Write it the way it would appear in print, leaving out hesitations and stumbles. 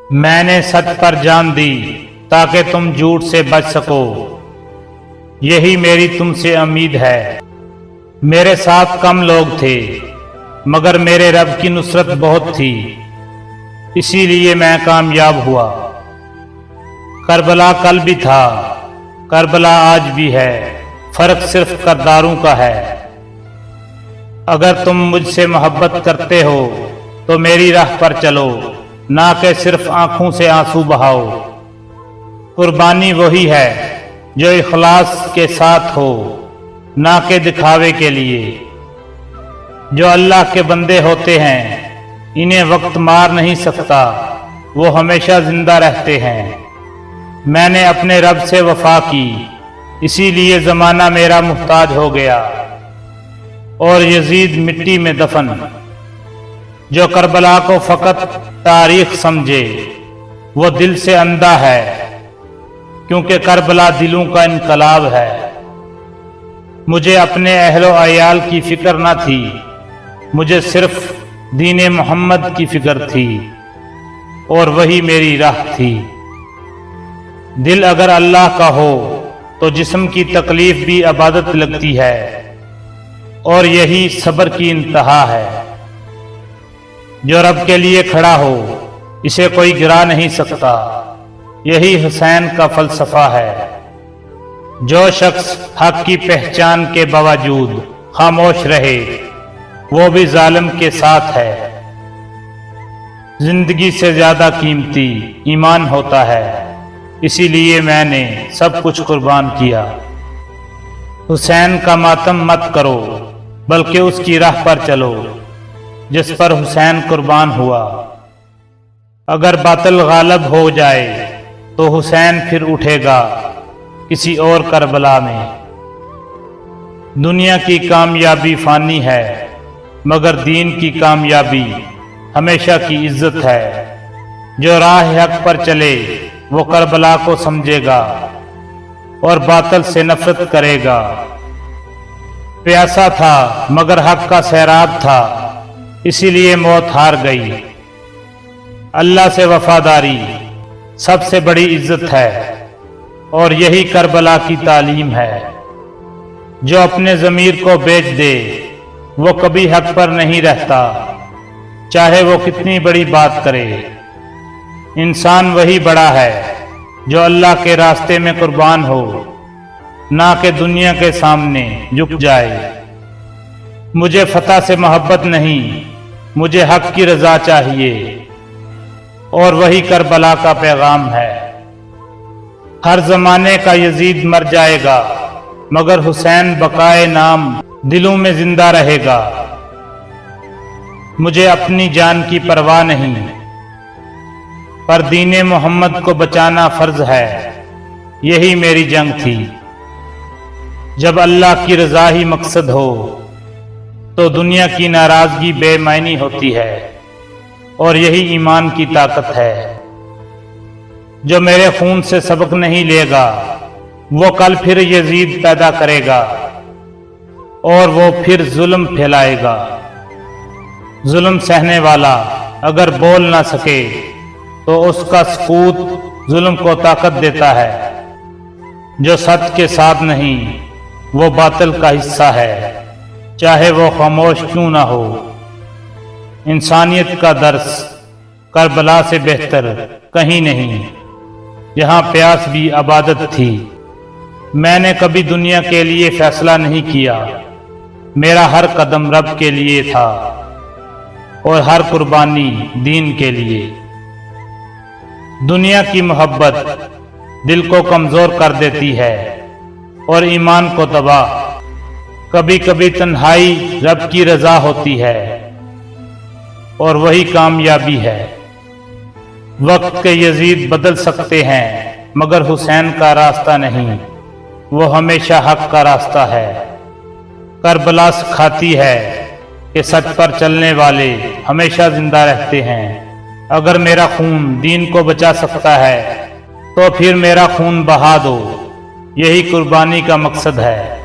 میں نے سچ پر جان دی تاکہ تم جھوٹ سے بچ سکو، یہی میری تم سے امید ہے۔ میرے ساتھ کم لوگ تھے مگر میرے رب کی نصرت بہت تھی، اسی لیے میں کامیاب ہوا۔ کربلا کل بھی تھا، کربلا آج بھی ہے، فرق صرف کرداروں کا ہے۔ اگر تم مجھ سے محبت کرتے ہو تو میری راہ پر چلو، نہ کہ صرف آنکھوں سے آنسو بہاؤ۔ قربانی وہی ہے جو اخلاص کے ساتھ ہو، نہ کہ دکھاوے کے لیے۔ جو اللہ کے بندے ہوتے ہیں انہیں وقت مار نہیں سکتا، وہ ہمیشہ زندہ رہتے ہیں۔ میں نے اپنے رب سے وفا کی، اسی لیے زمانہ میرا محتاج ہو گیا اور یزید مٹی میں دفن۔ جو کربلا کو فقط تاریخ سمجھے وہ دل سے اندھا ہے، کیونکہ کربلا دلوں کا انقلاب ہے۔ مجھے اپنے اہل و عیال کی فکر نہ تھی، مجھے صرف دین محمد کی فکر تھی اور وہی میری راہ تھی۔ دل اگر اللہ کا ہو تو جسم کی تکلیف بھی عبادت لگتی ہے، اور یہی صبر کی انتہا ہے۔ جو رب کے لیے کھڑا ہو اسے کوئی گرا نہیں سکتا، یہی حسین کا فلسفہ ہے۔ جو شخص حق کی پہچان کے باوجود خاموش رہے وہ بھی ظالم کے ساتھ ہے۔ زندگی سے زیادہ قیمتی ایمان ہوتا ہے، اسی لیے میں نے سب کچھ قربان کیا۔ حسین کا ماتم مت کرو بلکہ اس کی راہ پر چلو جس پر حسین قربان ہوا۔ اگر باطل غالب ہو جائے تو حسین پھر اٹھے گا کسی اور کربلا میں۔ دنیا کی کامیابی فانی ہے مگر دین کی کامیابی ہمیشہ کی عزت ہے۔ جو راہ حق پر چلے وہ کربلا کو سمجھے گا اور باطل سے نفرت کرے گا۔ پیاسا تھا مگر حق کا سیراب تھا، اسی لیے موت ہار گئی۔ اللہ سے وفاداری سب سے بڑی عزت ہے اور یہی کربلا کی تعلیم ہے۔ جو اپنے ضمیر کو بیچ دے وہ کبھی حق پر نہیں رہتا، چاہے وہ کتنی بڑی بات کرے۔ انسان وہی بڑا ہے جو اللہ کے راستے میں قربان ہو، نہ کہ دنیا کے سامنے جھک جائے۔ مجھے فتح سے محبت نہیں، مجھے حق کی رضا چاہیے، اور وہی کربلا کا پیغام ہے۔ ہر زمانے کا یزید مر جائے گا مگر حسین بقائے نام دلوں میں زندہ رہے گا۔ مجھے اپنی جان کی پرواہ نہیں، پر دین محمد کو بچانا فرض ہے، یہی میری جنگ تھی۔ جب اللہ کی رضا ہی مقصد ہو تو دنیا کی ناراضگی بے معنی ہوتی ہے، اور یہی ایمان کی طاقت ہے۔ جو میرے خون سے سبق نہیں لے گا وہ کل پھر یزید پیدا کرے گا اور وہ پھر ظلم پھیلائے گا۔ ظلم سہنے والا اگر بول نہ سکے تو اس کا سکوت ظلم کو طاقت دیتا ہے۔ جو سچ کے ساتھ نہیں وہ باطل کا حصہ ہے، چاہے وہ خاموش کیوں نہ ہو۔ انسانیت کا درس کربلا سے بہتر کہیں نہیں، یہاں پیاس بھی عبادت تھی۔ میں نے کبھی دنیا کے لیے فیصلہ نہیں کیا، میرا ہر قدم رب کے لیے تھا اور ہر قربانی دین کے لیے۔ دنیا کی محبت دل کو کمزور کر دیتی ہے اور ایمان کو تباہ۔ کبھی کبھی تنہائی رب کی رضا ہوتی ہے اور وہی کامیابی ہے۔ وقت کے یزید بدل سکتے ہیں مگر حسین کا راستہ نہیں، وہ ہمیشہ حق کا راستہ ہے۔ کربلا سکھاتی ہے کہ سچ پر چلنے والے ہمیشہ زندہ رہتے ہیں۔ اگر میرا خون دین کو بچا سکتا ہے تو پھر میرا خون بہا دو، یہی قربانی کا مقصد ہے۔